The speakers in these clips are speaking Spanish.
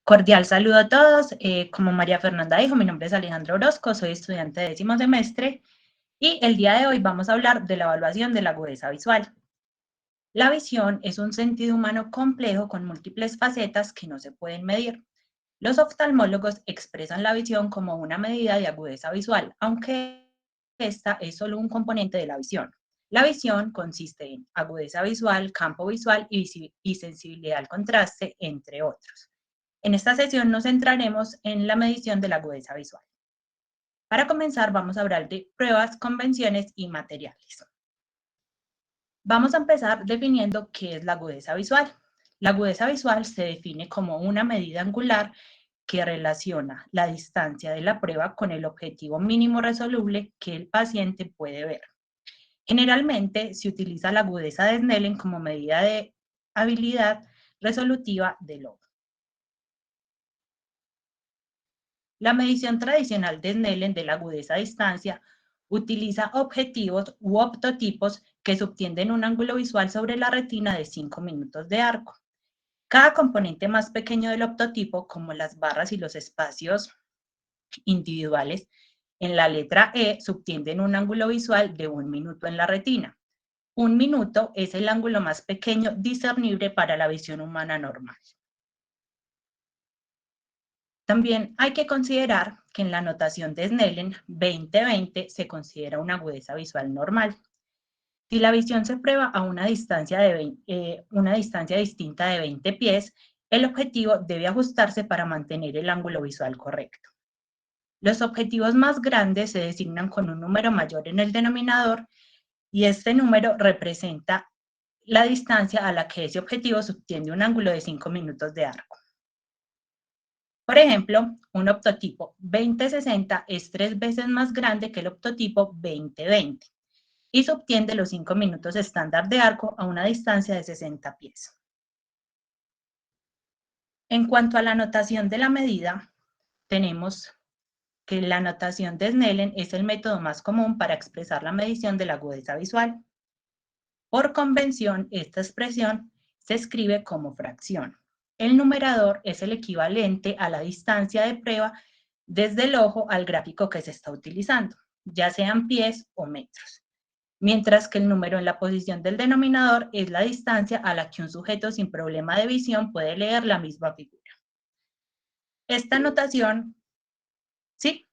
Cordial saludo a todos. Como María Fernanda dijo, mi nombre es Alejandra Orozco, soy estudiante de 10º semestre y el día de hoy vamos a hablar de la evaluación de la agudeza visual. La visión es un sentido humano complejo con múltiples facetas que no se pueden medir. Los oftalmólogos expresan la visión como una medida de agudeza visual, aunque esta es solo un componente de la visión. La visión consiste en agudeza visual, campo visual y sensibilidad al contraste, entre otros. En esta sesión nos centraremos en la medición de la agudeza visual. Para comenzar, vamos a hablar de pruebas, convenciones y materiales. Vamos a empezar definiendo qué es la agudeza visual. La agudeza visual se define como una medida angular que relaciona la distancia de la prueba con el objetivo mínimo resoluble que el paciente puede ver. Generalmente se utiliza la agudeza de Snellen como medida de habilidad resolutiva del ojo. La medición tradicional de Snellen de la agudeza a distancia utiliza objetivos u optotipos que subtienden un ángulo visual sobre la retina de 5 minutos de arco. Cada componente más pequeño del optotipo, como las barras y los espacios individuales en la letra E, subtienden un ángulo visual de 1 minuto en la retina. 1 minuto es el ángulo más pequeño discernible para la visión humana normal. También hay que considerar que en la notación de Snellen 20-20 se considera una agudeza visual normal. Si la visión se prueba a una distancia distinta de 20 pies, el objetivo debe ajustarse para mantener el ángulo visual correcto. Los objetivos más grandes se designan con un número mayor en el denominador y este número representa la distancia a la que ese objetivo subtiende un ángulo de 5 minutos de arco. Por ejemplo, un optotipo 20-60 es 3 veces más grande que el optotipo 20-20 y subtiende los 5 minutos estándar de arco a una distancia de 60 pies. En cuanto a la notación de la medida, tenemos que la notación de Snellen es el método más común para expresar la medición de la agudeza visual. Por convención, esta expresión se escribe como fracción. El numerador es el equivalente a la distancia de prueba desde el ojo al gráfico que se está utilizando, ya sean pies o metros, mientras que el número en la posición del denominador es la distancia a la que un sujeto sin problema de visión puede leer la misma figura. Esta notación, ¿sí?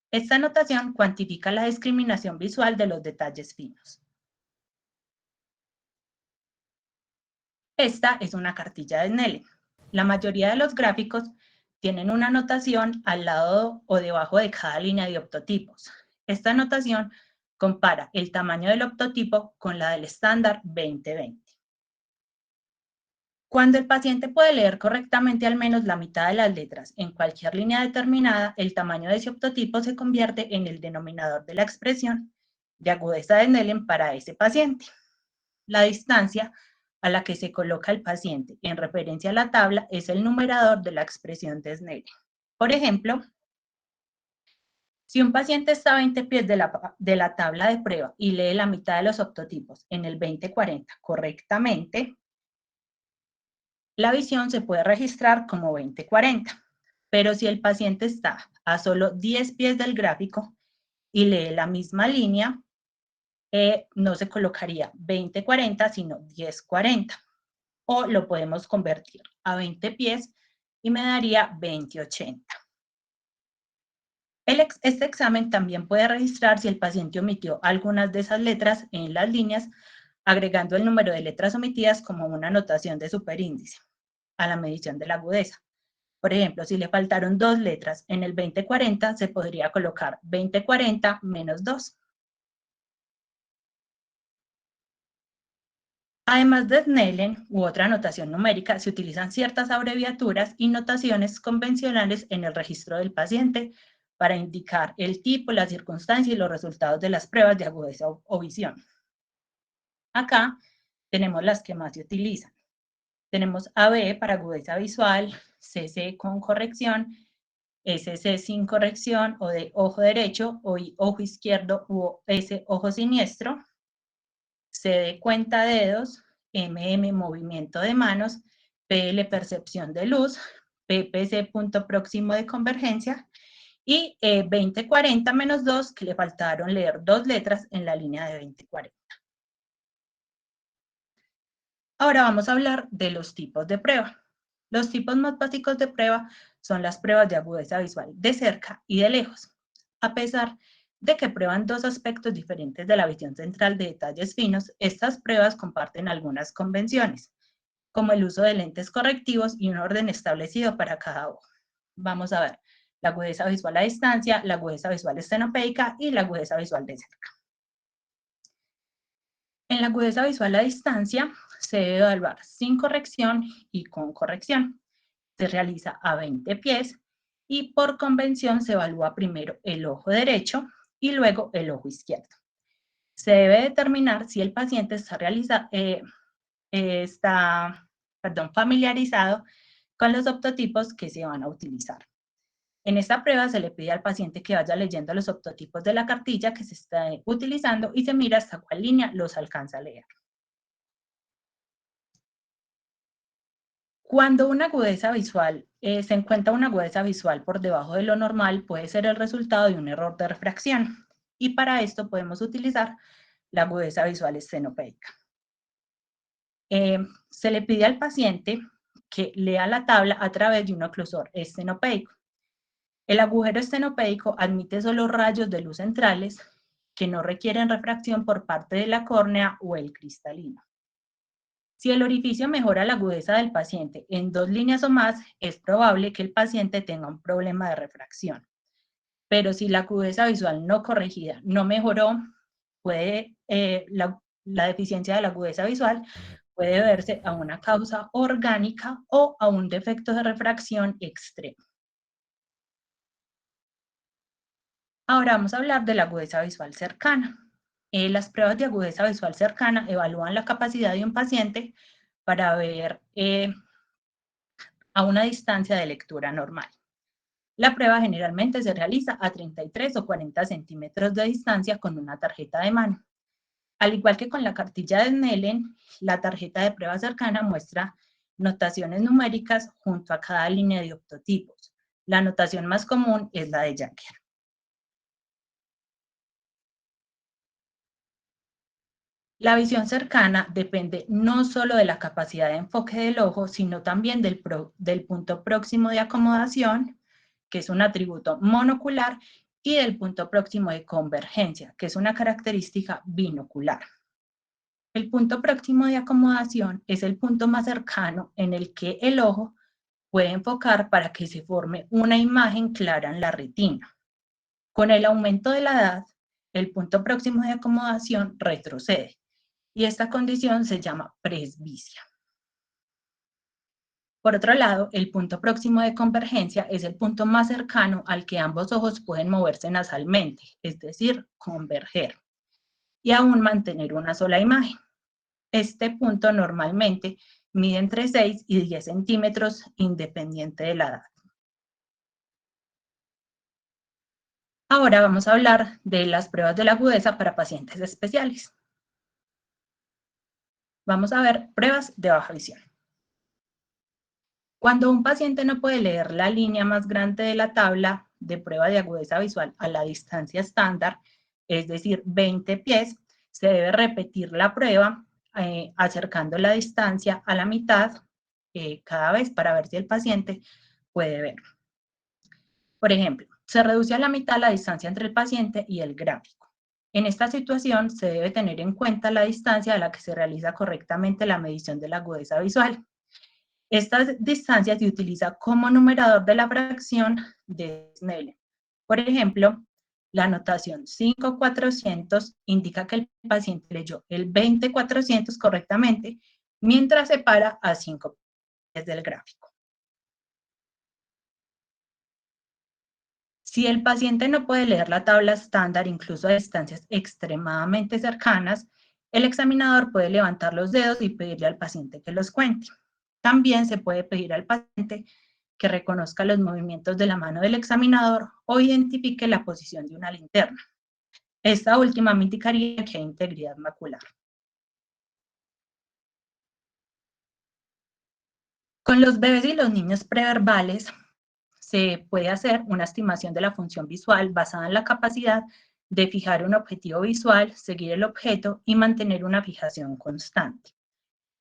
Esta notación cuantifica la discriminación visual de los detalles finos. Esta es una cartilla de Snellen. La mayoría de los gráficos tienen una notación al lado o debajo de cada línea de optotipos. Esta notación compara el tamaño del optotipo con la del estándar 20-20. Cuando el paciente puede leer correctamente al menos la mitad de las letras en cualquier línea determinada, el tamaño de ese optotipo se convierte en el denominador de la expresión de agudeza de Snellen para ese paciente. La distancia a la que se coloca el paciente en referencia a la tabla es el numerador de la expresión de Snellen. Por ejemplo, si un paciente está a 20 pies de la tabla de prueba y lee la mitad de los optotipos en el 20-40 correctamente, la visión se puede registrar como 20-40. Pero si el paciente está a solo 10 pies del gráfico y lee la misma línea, no se colocaría 20-40, sino 10-40. O lo podemos convertir a 20 pies y me daría 20-80. Este examen también puede registrar si el paciente omitió algunas de esas letras en las líneas, agregando el número de letras omitidas como una notación de superíndice a la medición de la agudeza. Por ejemplo, si le faltaron 2 letras en el 20-40, se podría colocar 20-40 menos 2. Además de Snellen u otra notación numérica, se utilizan ciertas abreviaturas y notaciones convencionales en el registro del paciente para indicar el tipo, la circunstancia y los resultados de las pruebas de agudeza o visión. Acá tenemos las que más se utilizan. Tenemos AB para agudeza visual, CC con corrección, SC sin corrección o de ojo derecho o ojo izquierdo u S ojo siniestro, C de cuenta dedos, MM movimiento de manos, PL percepción de luz, PPC punto próximo de convergencia, y 2040 menos 2, que le faltaron leer 2 letras en la línea de 2040. Ahora vamos a hablar de los tipos de prueba. Los tipos más básicos de prueba son las pruebas de agudeza visual de cerca y de lejos. A pesar de que prueban dos aspectos diferentes de la visión central de detalles finos, estas pruebas comparten algunas convenciones, como el uso de lentes correctivos y un orden establecido para cada ojo. Vamos a ver la agudeza visual a distancia, la agudeza visual estenopeica y la agudeza visual de cerca. En la agudeza visual a distancia se debe evaluar sin corrección y con corrección. Se realiza a 20 pies y por convención se evalúa primero el ojo derecho y luego el ojo izquierdo. Se debe determinar si el paciente está familiarizado con los optotipos que se van a utilizar. En esta prueba se le pide al paciente que vaya leyendo los optotipos de la cartilla que se está utilizando y se mira hasta cuál línea los alcanza a leer. Cuando una agudeza visual, se encuentra una agudeza visual por debajo de lo normal, puede ser el resultado de un error de refracción. Y para esto podemos utilizar la agudeza visual estenopeica. Se le pide al paciente que lea la tabla a través de un oclusor estenopeico. El agujero estenopeico admite solo rayos de luz centrales que no requieren refracción por parte de la córnea o el cristalino. Si el orificio mejora la agudeza del paciente en 2 líneas o más, es probable que el paciente tenga un problema de refracción. Pero si la agudeza visual no corregida no mejoró, la deficiencia de la agudeza visual puede deberse a una causa orgánica o a un defecto de refracción extremo. Ahora vamos a hablar de la agudeza visual cercana. Las pruebas de agudeza visual cercana evalúan la capacidad de un paciente para ver a una distancia de lectura normal. La prueba generalmente se realiza a 33 o 40 centímetros de distancia con una tarjeta de mano. Al igual que con la cartilla de Snellen, la tarjeta de prueba cercana muestra notaciones numéricas junto a cada línea de optotipos. La notación más común es la de Jagger. La visión cercana depende no solo de la capacidad de enfoque del ojo, sino también del punto próximo de acomodación, que es un atributo monocular, y del punto próximo de convergencia, que es una característica binocular. El punto próximo de acomodación es el punto más cercano en el que el ojo puede enfocar para que se forme una imagen clara en la retina. Con el aumento de la edad, el punto próximo de acomodación retrocede y esta condición se llama presbicia. Por otro lado, el punto próximo de convergencia es el punto más cercano al que ambos ojos pueden moverse nasalmente, es decir, converger, y aún mantener una sola imagen. Este punto normalmente mide entre 6 y 10 centímetros independiente de la edad. Ahora vamos a hablar de las pruebas de la agudeza para pacientes especiales. Vamos a ver pruebas de baja visión. Cuando un paciente no puede leer la línea más grande de la tabla de prueba de agudeza visual a la distancia estándar, es decir, 20 pies, se debe repetir la prueba acercando la distancia a la mitad cada vez para ver si el paciente puede ver. Por ejemplo, se reduce a la mitad la distancia entre el paciente y el gráfico. En esta situación se debe tener en cuenta la distancia a la que se realiza correctamente la medición de la agudeza visual. Esta distancia se utiliza como numerador de la fracción de Snellen. Por ejemplo, la notación 5,400 indica que el paciente leyó el 20,400 correctamente, mientras se para a 5 pies del gráfico. Si el paciente no puede leer la tabla estándar, incluso a distancias extremadamente cercanas, el examinador puede levantar los dedos y pedirle al paciente que los cuente. También se puede pedir al paciente que reconozca los movimientos de la mano del examinador o identifique la posición de una linterna. Esta última me indicaría que hay integridad macular. Con los bebés y los niños preverbales se puede hacer una estimación de la función visual basada en la capacidad de fijar un objetivo visual, seguir el objeto y mantener una fijación constante.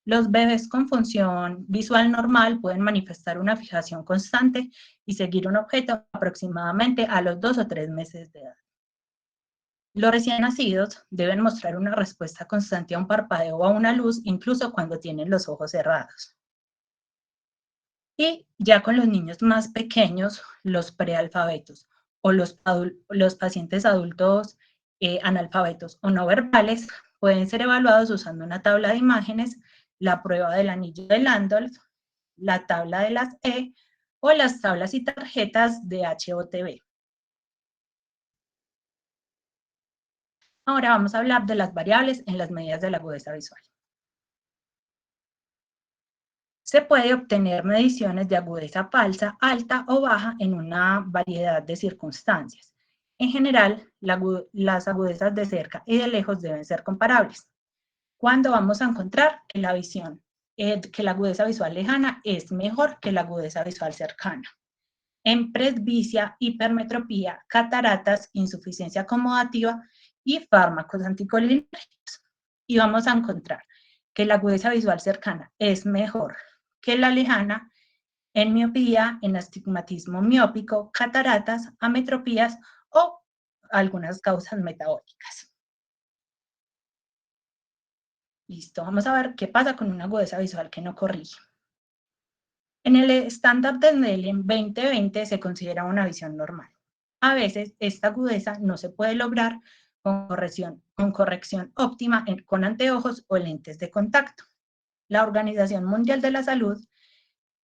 Los bebés con función visual normal pueden manifestar una fijación constante y seguir un objeto aproximadamente a los 2 o 3 meses de edad. Los recién nacidos deben mostrar una respuesta constante a un parpadeo o a una luz, incluso cuando tienen los ojos cerrados. Y ya con los niños más pequeños, los prealfabetos o los pacientes adultos analfabetos o no verbales pueden ser evaluados usando una tabla de imágenes, la prueba del anillo de Landolf, la tabla de las E o las tablas y tarjetas de HOTB. Ahora vamos a hablar de las variables en las medidas de la agudeza visual. Se puede obtener mediciones de agudeza falsa, alta o baja en una variedad de circunstancias. En general, las agudezas de cerca y de lejos deben ser comparables. ¿Cuándo vamos a encontrar que que la agudeza visual lejana es mejor que la agudeza visual cercana? En presbicia, hipermetropía, cataratas, insuficiencia acomodativa y fármacos anticolinérgicos. Y vamos a encontrar que la agudeza visual cercana es mejor que la lejana en miopía, en astigmatismo miópico, cataratas, ametropías o algunas causas metabólicas. Listo, vamos a ver qué pasa con una agudeza visual que no corrige. En el estándar de Snellen 2020 se considera una visión normal. A veces esta agudeza no se puede lograr con corrección óptima con anteojos o lentes de contacto. La Organización Mundial de la Salud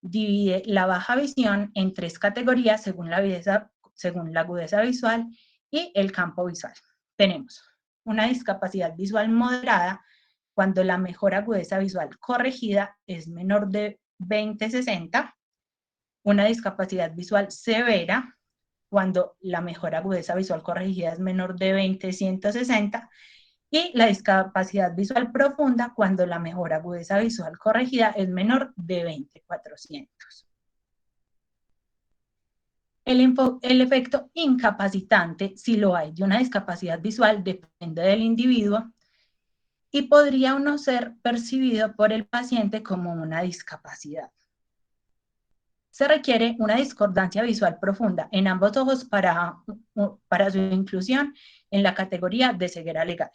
divide la baja visión en 3 categorías según la agudeza visual y el campo visual. Tenemos una discapacidad visual moderada cuando la mejor agudeza visual corregida es menor de 20/60, una discapacidad visual severa cuando la mejor agudeza visual corregida es menor de 20/160, y la discapacidad visual profunda cuando la mejor agudeza visual corregida es menor de 20/400. El efecto incapacitante, si lo hay, de una discapacidad visual depende del individuo y podría o no ser percibido por el paciente como una discapacidad. Se requiere una discordancia visual profunda en ambos ojos para su inclusión en la categoría de ceguera legal.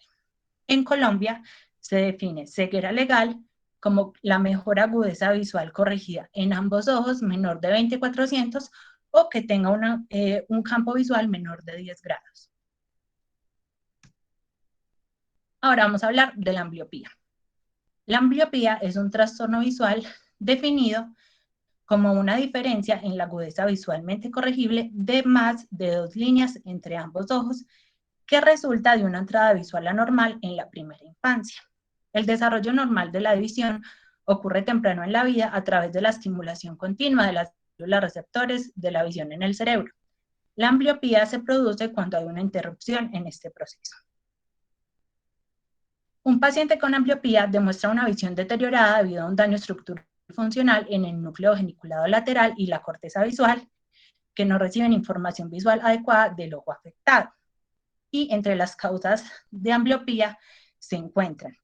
En Colombia se define ceguera legal como la mejor agudeza visual corregida en ambos ojos menor de 20/400 o que tenga un campo visual menor de 10 grados. Ahora vamos a hablar de la ambliopía. La ambliopía es un trastorno visual definido como una diferencia en la agudeza visualmente corregible de más de 2 líneas entre ambos ojos que resulta de una entrada visual anormal en la primera infancia. El desarrollo normal de la visión ocurre temprano en la vida a través de la estimulación continua de las células receptores de la visión en el cerebro. La ambliopía se produce cuando hay una interrupción en este proceso. Un paciente con ambliopía demuestra una visión deteriorada debido a un daño estructural y funcional en el núcleo geniculado lateral y la corteza visual, que no reciben información visual adecuada del ojo afectado. Y entre las causas de ambliopía se encuentran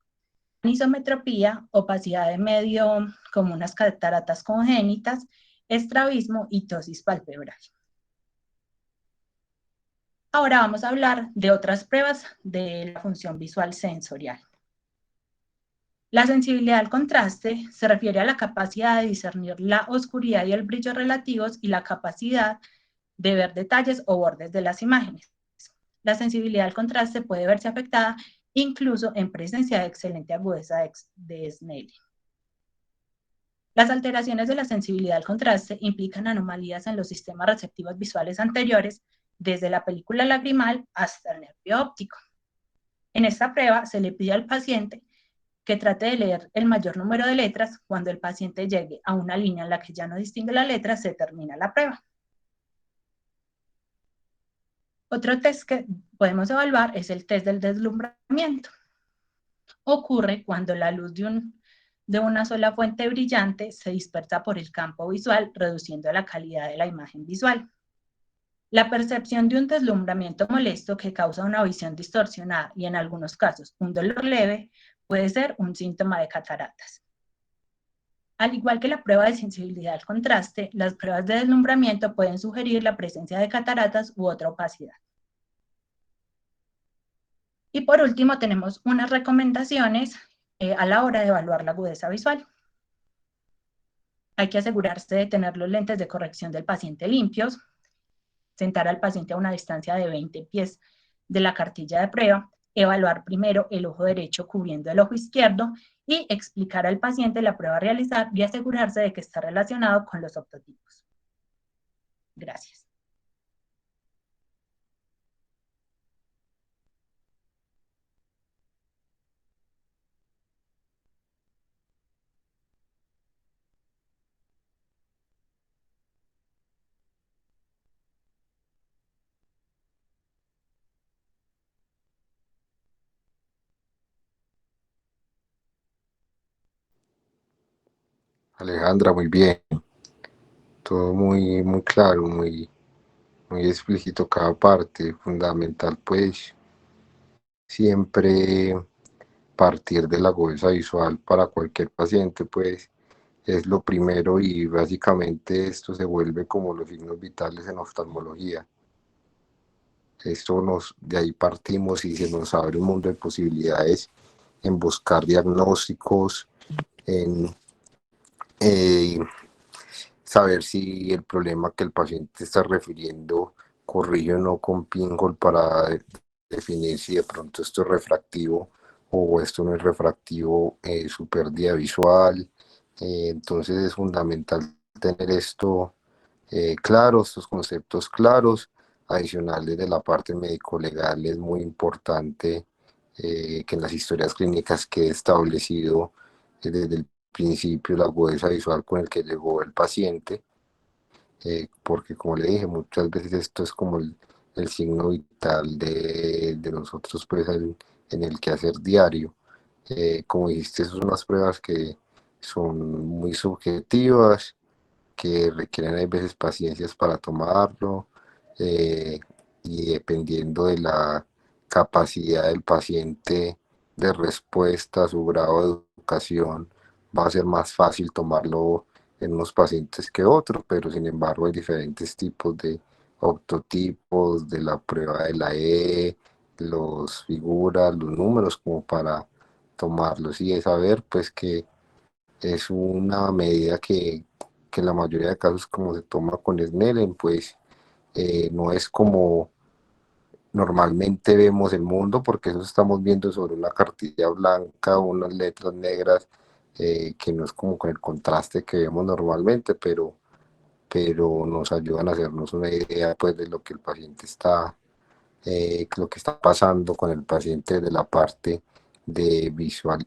anisometropía, opacidad de medio como unas cataratas congénitas, estrabismo y ptosis palpebral. Ahora vamos a hablar de otras pruebas de la función visual sensorial. La sensibilidad al contraste se refiere a la capacidad de discernir la oscuridad y el brillo relativos y la capacidad de ver detalles o bordes de las imágenes. La sensibilidad al contraste puede verse afectada incluso en presencia de excelente agudeza de Snellen. Las alteraciones de la sensibilidad al contraste implican anomalías en los sistemas receptivos visuales anteriores, desde la película lagrimal hasta el nervio óptico. En esta prueba se le pide al paciente que trate de leer el mayor número de letras. Cuando el paciente llegue a una línea en la que ya no distingue la letra, se termina la prueba. Otro test que podemos evaluar es el test del deslumbramiento. Ocurre cuando la luz de una sola fuente brillante se dispersa por el campo visual, reduciendo la calidad de la imagen visual. La percepción de un deslumbramiento molesto que causa una visión distorsionada y en algunos casos un dolor leve puede ser un síntoma de cataratas. Al igual que la prueba de sensibilidad al contraste, las pruebas de deslumbramiento pueden sugerir la presencia de cataratas u otra opacidad. Y por último, tenemos unas recomendaciones a la hora de evaluar la agudeza visual. Hay que asegurarse de tener los lentes de corrección del paciente limpios, sentar al paciente a una distancia de 20 pies de la cartilla de prueba, evaluar primero el ojo derecho cubriendo el ojo izquierdo y explicar al paciente la prueba a realizar y asegurarse de que está relacionado con los optotipos. Gracias. Alejandra, muy bien, todo muy claro, muy explícito cada parte, fundamental pues siempre partir de la agudeza visual para cualquier paciente pues es lo primero y básicamente esto se vuelve como los signos vitales en oftalmología. De ahí partimos y se nos abre un mundo de posibilidades en buscar diagnósticos, en eh, saber si el problema que el paciente está refiriendo corrige o no con pinhole para definir si de pronto esto es refractivo o esto no es refractivo, su pérdida visual. Entonces es fundamental tener esto claro, estos conceptos claros. Adicionales de la parte médico-legal es muy importante que en las historias clínicas quede establecido desde el principio la agudeza visual con el que llegó el paciente, porque como le dije, muchas veces esto es como el signo vital de nosotros pues en el quehacer diario. Como dijiste, son unas pruebas que son muy subjetivas, que requieren a veces paciencias para tomarlo, eh, y dependiendo de la capacidad del paciente de respuesta a su grado de educación, va a ser más fácil tomarlo en unos pacientes que otros, pero sin embargo hay diferentes tipos de octotipos de la prueba de la E, los figuras, los números como para tomarlos y de saber pues que es una medida que en la mayoría de casos como se toma con Snellen, pues no es como normalmente vemos el mundo, porque eso estamos viendo sobre una cartilla blanca, unas letras negras, que no es como con el contraste que vemos normalmente, pero nos ayudan a hacernos una idea pues de lo que el paciente está, lo que está pasando con el paciente de la parte de visual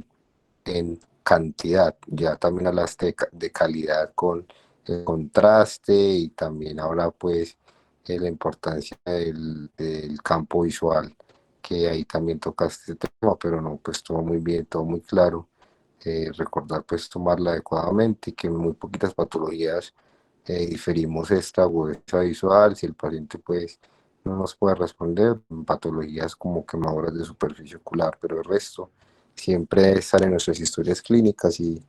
en cantidad, ya también hablaste de calidad con el contraste y también ahora pues la importancia del campo visual, que ahí también tocaste este tema, pero no, pues todo muy bien, todo muy claro. Recordar pues tomarla adecuadamente y que en muy poquitas patologías diferimos esta agudeza visual, si el paciente pues no nos puede responder, patologías como quemaduras de superficie ocular, pero el resto siempre estar en nuestras historias clínicas y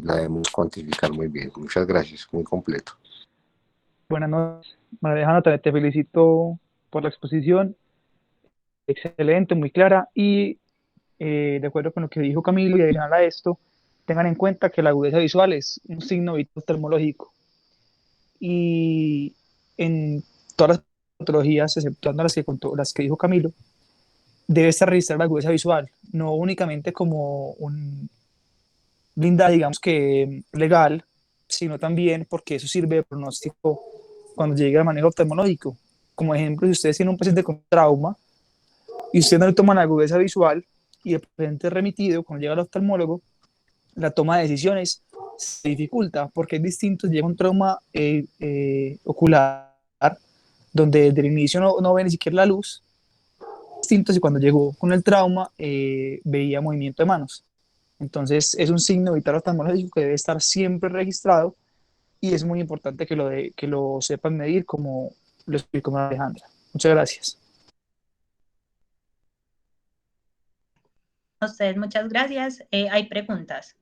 la debemos cuantificar muy bien. Muchas gracias, muy completo. Buenas noches, María Alejandra, te felicito por la exposición, excelente, muy clara y de acuerdo con lo que dijo Camilo y adicional a esto, tengan en cuenta que la agudeza visual es un signo vital oftalmológico y en todas las patologías, exceptuando las que dijo Camilo, debe estar registrada la agudeza visual, no únicamente como un blindaje, digamos que legal, sino también porque eso sirve de pronóstico cuando llegue al manejo oftalmológico. Como ejemplo, si ustedes tienen un paciente con trauma y usted no le toma la agudeza visual y el paciente es remitido, cuando llega al oftalmólogo, la toma de decisiones se dificulta porque es distinto si llega un trauma ocular donde desde el inicio no ve ni siquiera la luz, distinto si cuando llegó con el trauma veía movimiento de manos. Entonces, es un signo vital oftalmológico que debe estar siempre registrado y es muy importante que lo sepan medir como lo explicó Alejandra. Muchas gracias. A ustedes muchas gracias. Hay preguntas.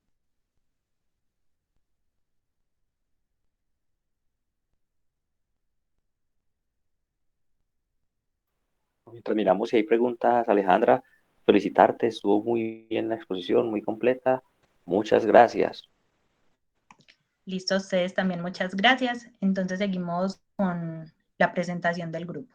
Mientras miramos si hay preguntas, Alejandra, felicitarte, estuvo muy bien la exposición, muy completa. Muchas gracias. Listo, a ustedes también muchas gracias. Entonces seguimos con la presentación del grupo.